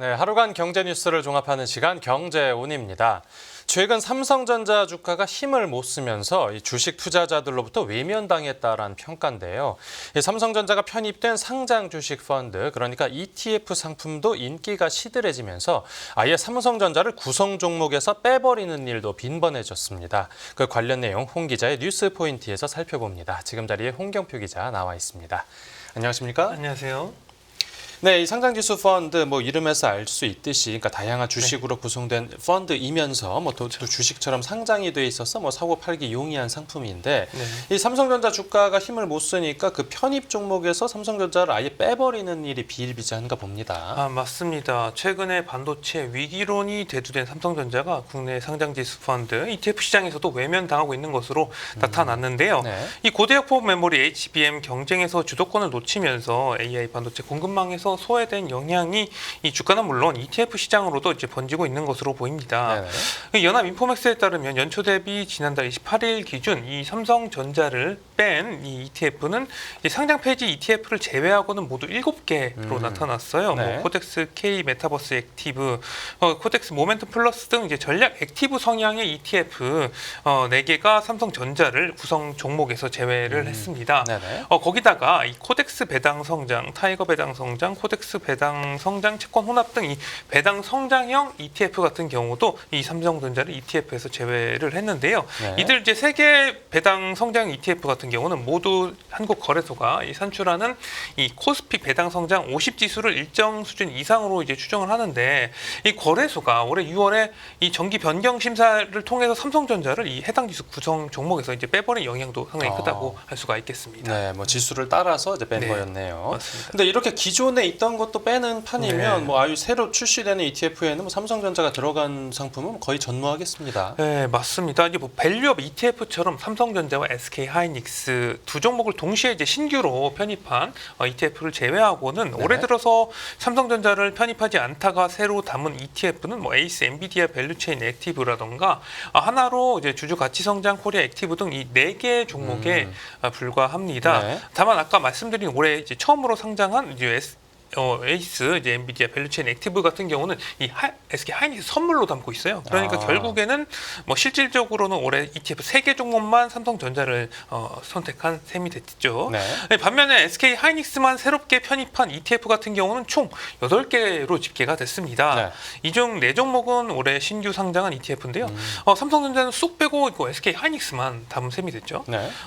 네, 하루간 경제 뉴스를 종합하는 시간 경제온입니다. 최근 삼성전자 주가가 힘을 못 쓰면서 이 주식 투자자들로부터 외면당했다라는 평가인데요. 이 삼성전자가 편입된 상장 주식 펀드, 그러니까 ETF 상품도 인기가 시들해지면서 아예 삼성전자를 구성 종목에서 빼버리는 일도 빈번해졌습니다. 그 관련 내용 홍 기자의 뉴스 포인트에서 살펴봅니다. 지금 자리에 홍경표 기자 나와 있습니다. 안녕하십니까? 안녕하세요. 네, 이 상장지수 펀드 이름에서 알 수 있듯이 그러니까 다양한 주식으로 구성된 펀드이면서 또 주식처럼 상장이 돼 있어서 사고 팔기 용이한 상품인데 이 삼성전자 주가가 힘을 못 쓰니까 그 편입 종목에서 삼성전자를 아예 빼버리는 일이 비일비재한가 봅니다. 맞습니다. 최근에 반도체 위기론이 대두된 삼성전자가 국내 상장지수 펀드 ETF 시장에서도 외면당하고 있는 것으로 나타났는데요. 네. 이 고대역폭 메모리 HBM 경쟁에서 주도권을 놓치면서 AI 반도체 공급망에서 소외된 영향이 이 주가는 물론 ETF 시장으로도 이제 번지고 있는 것으로 보입니다. 연합인포맥스에 따르면 연초 대비 지난달 28일 기준 이 삼성전자를 뺀 이 ETF는 상장 폐지 ETF를 제외하고는 모두 7개로 나타났어요. 네. 코덱스 K 메타버스 액티브, 코덱스 모멘텀 플러스 등 이제 전략 액티브 성향의 ETF 4개가 삼성전자를 구성 종목에서 제외를 했습니다. 거기다가 이 코덱스 배당 성장, 타이거 배당 성장, 코덱스 배당 성장, 채권 혼합 등 이 배당 성장형 ETF 같은 경우도 이 삼성전자를 ETF에서 제외를 했는데요. 이들 이제 3개 배당 성장 ETF 같은 경우는 모두 한국거래소가 산출하는 이 코스피 배당 성장 50 지수를 일정 수준 이상으로 이제 추정을 하는데 이 거래소가 올해 6월에 이 정기 변경 심사를 통해서 삼성전자를 이 해당 지수 구성 종목에서 이제 빼버린 영향도 상당히 크다고 할 수가 있겠습니다. 네, 지수를 따라서 이제 뺀 거였네요. 맞습니다. 근데 이렇게 기존에 있던 것도 빼는 판이면 아유 새로 출시되는 ETF에는 삼성전자가 들어간 상품은 거의 전무하겠습니다. 네, 맞습니다. 이제 밸류업 ETF처럼 삼성전자와 SK 하이닉스 두 종목을 동시에 이제 신규로 편입한 ETF를 제외하고는 올해 들어서 삼성전자를 편입하지 않다가 새로 담은 ETF는 에이스 엔비디아 밸류체인 액티브라던가 하나로 이제 주주 가치 성장 코리아 액티브 등 이 4개 종목에 불과합니다. 다만 아까 말씀드린 올해 이제 처음으로 상장한 이제 에이스 이제 엔비디아 밸류체인 액티브 같은 경우는 이 SK 하이닉스 선물로 담고 있어요. 그러니까 결국에는 실질적으로는 올해 ETF 3개 종목만 삼성전자를 선택한 셈이 됐죠. 반면에 SK 하이닉스만 새롭게 편입한 ETF 같은 경우는 총 8개로 집계가 됐습니다. 이 중 4종목은 올해 신규 상장한 ETF인데요. 삼성전자는 쑥 빼고 SK 하이닉스만 담은 셈이 됐죠.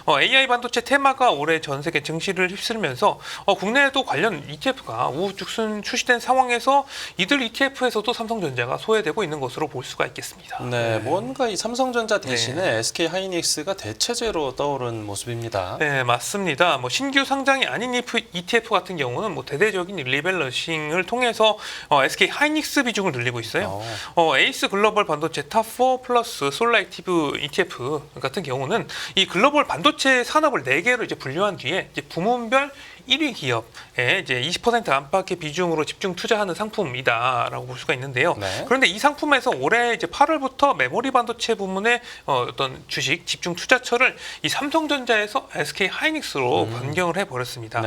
AI 반도체 테마가 올해 전 세계 증시를 휩쓸면서 국내에도 관련 ETF가 우후죽순 출시된 상황에서 이들 ETF에서도 삼성전자가 소외되고 있는 것으로 볼 수가 있겠습니다. 뭔가 이 삼성전자 대신에 SK 하이닉스가 대체제로 떠오른 모습입니다. 네, 맞습니다. 신규 상장이 아닌 ETF 같은 경우는 대대적인 리밸런싱을 통해서 SK 하이닉스 비중을 늘리고 있어요. 에이스 글로벌 반도체 탑4 플러스 솔라 액티브 ETF 같은 경우는 이 글로벌 반도체 산업을 4개로 이제 분류한 뒤에 이제 부문별 1위 기업에 이제 20% 안팎의 비중으로 집중 투자하는 상품이다라고 볼 수가 있는데요. 그런데 이 상품에서 올해 이제 8월부터 메모리 반도체 부문의 어떤 주식 집중 투자처를 이 삼성전자에서 SK 하이닉스로 변경을 해버렸습니다.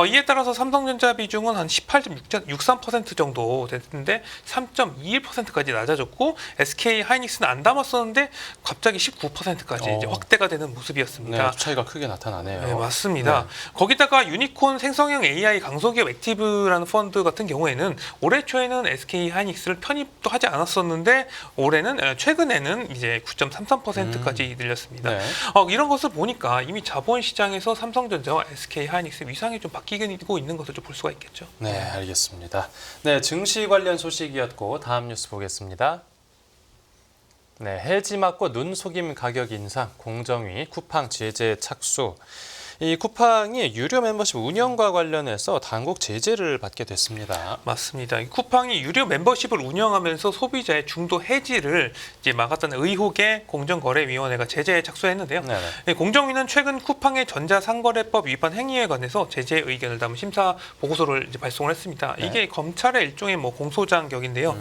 이에 따라서 삼성전자 비중은 한 18.63% 정도 됐는데 3.21%까지 낮아졌고 SK 하이닉스는 안 담았었는데 갑자기 19%까지 이제 확대가 되는 모습이었습니다. 차이가 크게 나타나네요. 네, 맞습니다. 거기다가 유니콘 생성형 AI 강소기업 액티브라는 펀드 같은 경우에는 올해 초에는 SK 하이닉스를 편입도 하지 않았었는데 올해는 최근에는 이제 9.33%까지 늘렸습니다. 이런 것을 보니까 이미 자본 시장에서 삼성전자와 SK 하이닉스 위상이 좀 바뀌고 있는 것을 좀 볼 수가 있겠죠. 네, 알겠습니다. 네, 증시 관련 소식이었고 다음 뉴스 보겠습니다. 네, 해지 맞고 눈 속임 가격 인상, 공정위, 쿠팡 제재 착수. 이 쿠팡이 유료 멤버십 운영과 관련해서 당국 제재를 받게 됐습니다. 맞습니다. 쿠팡이 유료 멤버십을 운영하면서 소비자의 중도 해지를 이제 막았다는 의혹에 공정거래위원회가 제재에 착수했는데요. 공정위는 최근 쿠팡의 전자상거래법 위반 행위에 관해서 제재 의견을 담은 심사 보고서를 이제 발송을 했습니다. 이게 검찰의 일종의 공소장격인데요.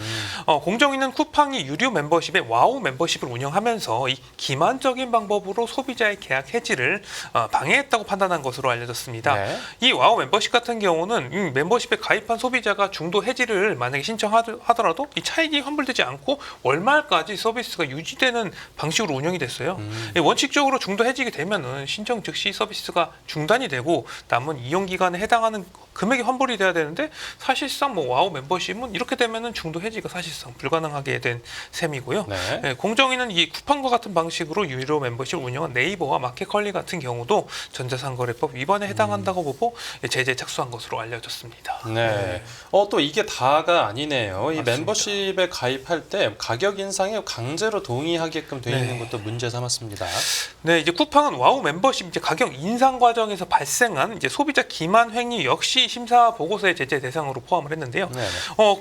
공정위는 쿠팡이 유료 멤버십에 와우 멤버십을 운영하면서 이 기만적인 방법으로 소비자의 계약 해지를 방해했다고 판단한 것으로 알려졌습니다. 네. 이 와우 멤버십 같은 경우는 이 멤버십에 가입한 소비자가 중도 해지를 만약에 신청하더라도 이 차익이 환불되지 않고 월말까지 서비스가 유지되는 방식으로 운영이 됐어요. 원칙적으로 중도 해지게 되면은 신청 즉시 서비스가 중단이 되고 남은 이용 기간에 해당하는 금액이 환불이 돼야 되는데 사실상 뭐 와우 멤버십은 이렇게 되면은 중도 해지가 사실상 불가능하게 된 셈이고요. 네. 네, 공정위는 이 쿠팡과 같은 방식으로 유료 멤버십을 운영한 네이버와 마켓컬리 같은 경우도 전자상거래법 위반에 해당한다고 보고 제재에 착수한 것으로 알려졌습니다. 네. 또 이게 다가 아니네요. 이 맞습니다. 멤버십에 가입할 때 가격 인상에 강제로 동의하게끔 되어 있는 것도 문제 삼았습니다. 네, 이제 쿠팡은 와우 멤버십 이제 가격 인상 과정에서 발생한 이제 소비자 기만 행위 역시 심사 보고서의 제재 대상으로 포함을 했는데요. 네.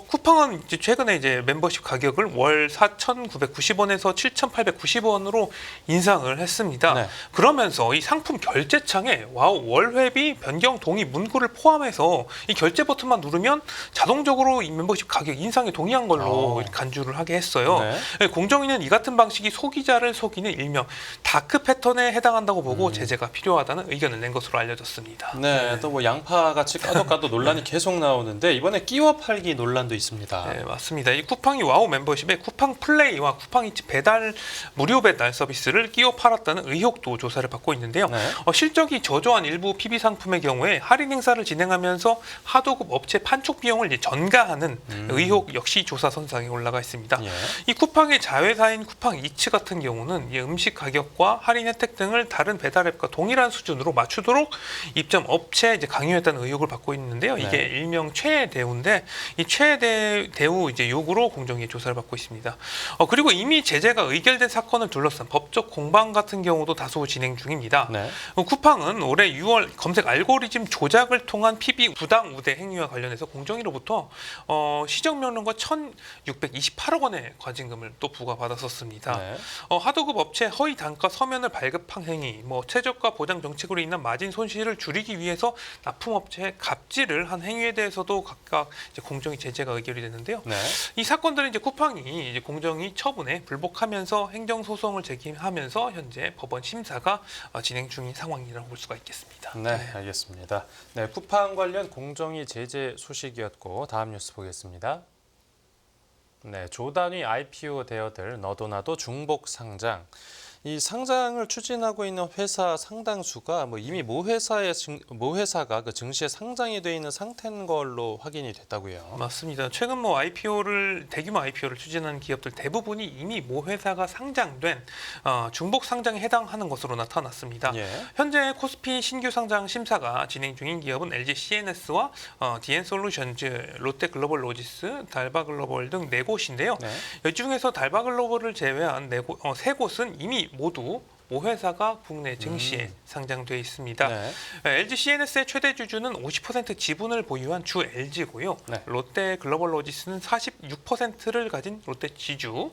쿠팡은 이제 최근에 이제 멤버십 가격을 월 4,990원에서 7,890원으로 인상을 했습니다. 네. 그러면서 이 상품 결제창에 와우 월회비 변경 동의 문구를 포함해서 이 결제 버튼만 누르면 자동적으로 이 멤버십 가격 인상에 동의한 걸로 간주를 하게 했어요. 네. 공정위는 이 같은 방식이 소비자를 속이는 일명 다크 패턴에 해당한다고 보고 제재가 필요하다는 의견을 낸 것으로 알려졌습니다. 네, 또 뭐 양파 같이 까도 논란이 계속 나오는데 이번에 끼워 팔기 논란도 있습니다. 네, 맞습니다. 이 쿠팡이 와우 멤버십에 쿠팡 플레이와 쿠팡이츠 배달 무료 배달 서비스를 끼워 팔았다는 의혹도 조사를 받고 있는데요. 네. 실적이 저조한 일부 PB 상품의 경우에 할인 행사를 진행하면서 하도급 업체 판촉 비용을 이제 전가하는 의혹 역시 조사 선상에 올라가 있습니다. 예. 이 쿠팡의 자회사인 쿠팡이츠 같은 경우는 이 음식 가격과 할인 혜택 등을 다른 배달 앱과 동일한 수준으로 맞추도록 입점 업체에 이제 강요했다는 의혹을 받고 있는데요. 이게 네. 일명 최애 대우인데 이 최애 대우 이제 요구로 공정위 조사를 받고 있습니다. 그리고 이미 제재가 의결된 사건을 둘러싼 법적 공방 같은 경우도 다소 진행 중입니다. 네. 쿠팡은 올해 6월 검색 알고리즘 조작을 통한 PB 부당 우대 행위와 관련해서 공정위로부터 시정명령과 1,628억 원의 과징금을 또 부과받았었습니다. 네. 하도급 업체 허위 단가 서면을 발급한 행위, 최저가 보장 정책으로 인한 마진 손실을 줄이기 위해서 납품업체에 갑질을 한 행위에 대해서도 각각 이제 공정위 제재가 의결이 됐는데요. 네. 이 사건들은 이제 쿠팡이 이제 공정위 처분에 불복하면서 행정소송을 제기하면서 현재 법원 심사가 진행 중인 상황이라고 볼 수가 있겠습니다. 네, 알겠습니다. 네, 쿠팡 관련 공정위 제재 소식이었고 다음 뉴스 보겠습니다. 네, 조단위 IPO 되어들 너도나도 중복 상장. 이 상장을 추진하고 있는 회사 상당수가 이미 모 회사가 그 증시에 상장이 돼 있는 상태인 걸로 확인이 됐다고요. 맞습니다. 최근 대규모 IPO를 추진하는 기업들 대부분이 이미 모 회사가 상장된 중복 상장에 해당하는 것으로 나타났습니다. 예. 현재 코스피 신규 상장 심사가 진행 중인 기업은 LG CNS와 DN솔루션즈, 롯데글로벌로지스, 달바글로벌 등 4곳인데요. 네. 이 중에서 달바글로벌을 제외한 3곳은 이미 모두 모 회사가 국내 증시에 상장돼 있습니다. 네. LG CNS의 최대 주주는 50% 지분을 보유한 주 LG고요. 네. 롯데 글로벌로지스는 46%를 가진 롯데 지주.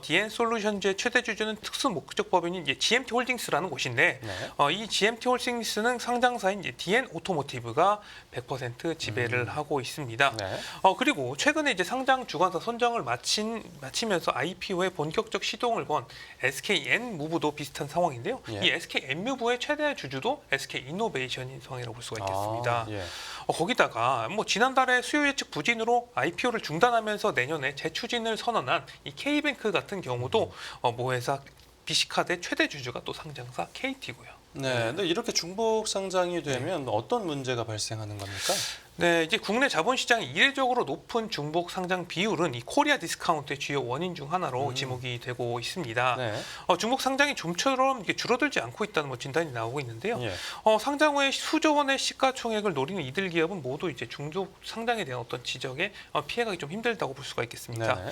DN솔루션즈의 최대 주주는 특수 목적 법인인 GMT 홀딩스라는 곳인데 네. 이 GMT 홀딩스는 상장사인 DN 오토모티브가 100% 지배를 하고 있습니다. 네. 그리고 최근에 이제 상장 주관사 선정을 마치면서 IPO에 본격적 시동을 건 SKN 무브도 비슷한 상황인데요. 예. 이 SKN 무브의 최대 주주도 SK 이노베이션인 상황이라고 볼 수가 있겠습니다. 예. 거기다가 지난달에 수요 예측 부진으로 IPO를 중단하면서 내년에 재추진을 선언한 이 K뱅크 같은 경우도 모 회사 BC카드의 최대 주주가 또 상장사 KT고요. 네. 근데 이렇게 중복 상장이 되면 어떤 문제가 발생하는 겁니까? 네, 이제 국내 자본시장이 이례적으로 높은 중복 상장 비율은 이 코리아 디스카운트의 주요 원인 중 하나로 지목이 되고 있습니다. 네. 중복 상장이 좀처럼 이게 줄어들지 않고 있다는 진단이 나오고 있는데요. 예. 상장 후에 수조 원의 시가총액을 노리는 이들 기업은 모두 이제 중복 상장에 대한 어떤 지적에 피해가기 좀 힘들다고 볼 수가 있겠습니다. 네네.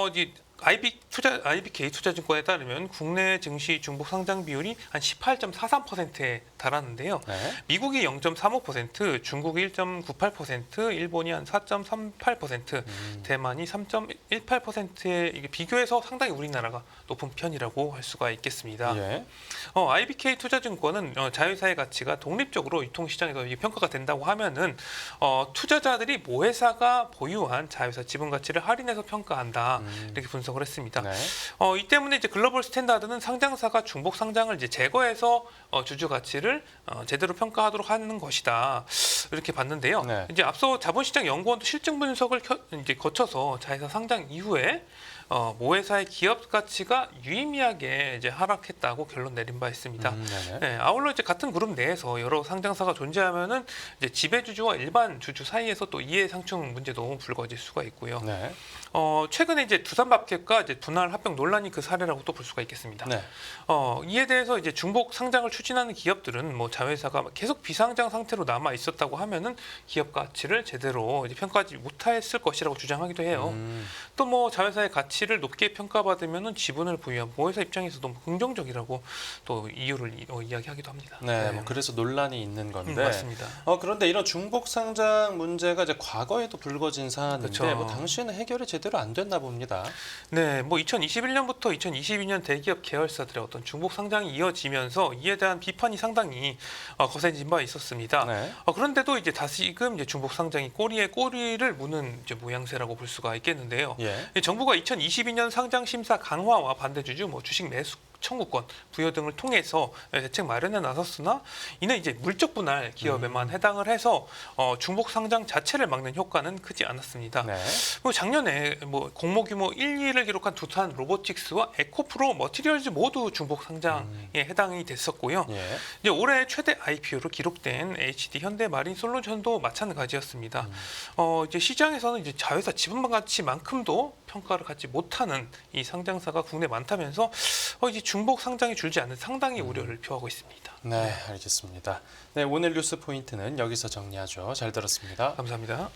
이제 IBK 투자증권에 따르면 국내 증시 중복 상장 비율이 한 18.43%에 달하는데요. 네. 미국이 0.35%, 중국이 1.98%, 일본이 한 4.38%, 대만이 3.18%에 이게 비교해서 상당히 우리나라가 높은 편이라고 할 수가 있겠습니다. 예. IBK 투자증권은 자회사의 가치가 독립적으로 유통시장에서 평가가 된다고 하면은 투자자들이 모 회사가 보유한 자회사 지분 가치를 할인해서 평가한다 이렇게 분석. 분석을 했습니다. 네. 이 때문에 이제 글로벌 스탠다드는 상장사가 중복 상장을 이제 제거해서 주주 가치를 제대로 평가하도록 하는 것이다. 이렇게 봤는데요. 네. 이제 앞서 자본시장 연구원도 실증 분석을 이제 거쳐서 자회사 상장 이후에 모회사의 기업 가치가 유의미하게 이제 하락했다고 결론 내린 바 있습니다. 네네. 네, 아울러 이제 같은 그룹 내에서 여러 상장사가 존재하면은 이제 지배주주와 일반 주주 사이에서 또 이해 상충 문제도 불거질 수가 있고요. 네. 최근에 이제 두산밥켓과 이제 분할 합병 논란이 그 사례라고 또 볼 수가 있겠습니다. 네. 이에 대해서 이제 중복 상장을 추진하는 기업들은 뭐 자회사가 계속 비상장 상태로 남아 있었다고 하면은 기업 가치를 제대로 이제 평가하지 못했을 것이라고 주장하기도 해요. 또 뭐 자회사의 가치를 높게 평가받으면은 지분을 보유한 모회사 입장에서 너무 긍정적이라고 또 이유를 이야기하기도 합니다. 네. 뭐 그래서 논란이 있는 건데. 맞습니다. 그런데 이런 중복 상장 문제가 이제 과거에도 불거진 사안인데 그렇죠. 뭐 당시에는 해결이 제대로 안 됐나 봅니다. 네, 뭐 2021년부터 2022년 대기업 계열사들의 어떤 중복 상장이 이어지면서 이에 대한 비판이 상당히 거세진 바 있었습니다. 네. 그런데도 이제 다시금 이제 중복 상장이 꼬리에 꼬리를 무는 이제 모양새라고 볼 수가 있겠는데요. 예. 정부가 2022년 상장 심사 강화와 반대 주주, 뭐 주식 매수 청구권 부여 등을 통해서 대책 마련에 나섰으나 이는 이제 물적 분할 기업에만 해당을 해서 중복 상장 자체를 막는 효과는 크지 않았습니다. 네. 그리고 작년에 뭐 공모 규모 1, 2를 기록한 두산 로보틱스와 에코프로 머티리얼즈 모두 중복 상장에 해당이 됐었고요. 예. 이제 올해 최대 IPO로 기록된 HD 현대 마린 솔루션도 마찬가지였습니다. 이제 시장에서는 이제 자회사 지분 가치만큼도 평가를 갖지 못하는 이 상장사가 국내 많다면서 이제 중복 상장이 줄지 않는 상당히 우려를 표하고 있습니다. 네, 알겠습니다. 네, 오늘 뉴스 포인트는 여기서 정리하죠. 잘 들었습니다. 감사합니다.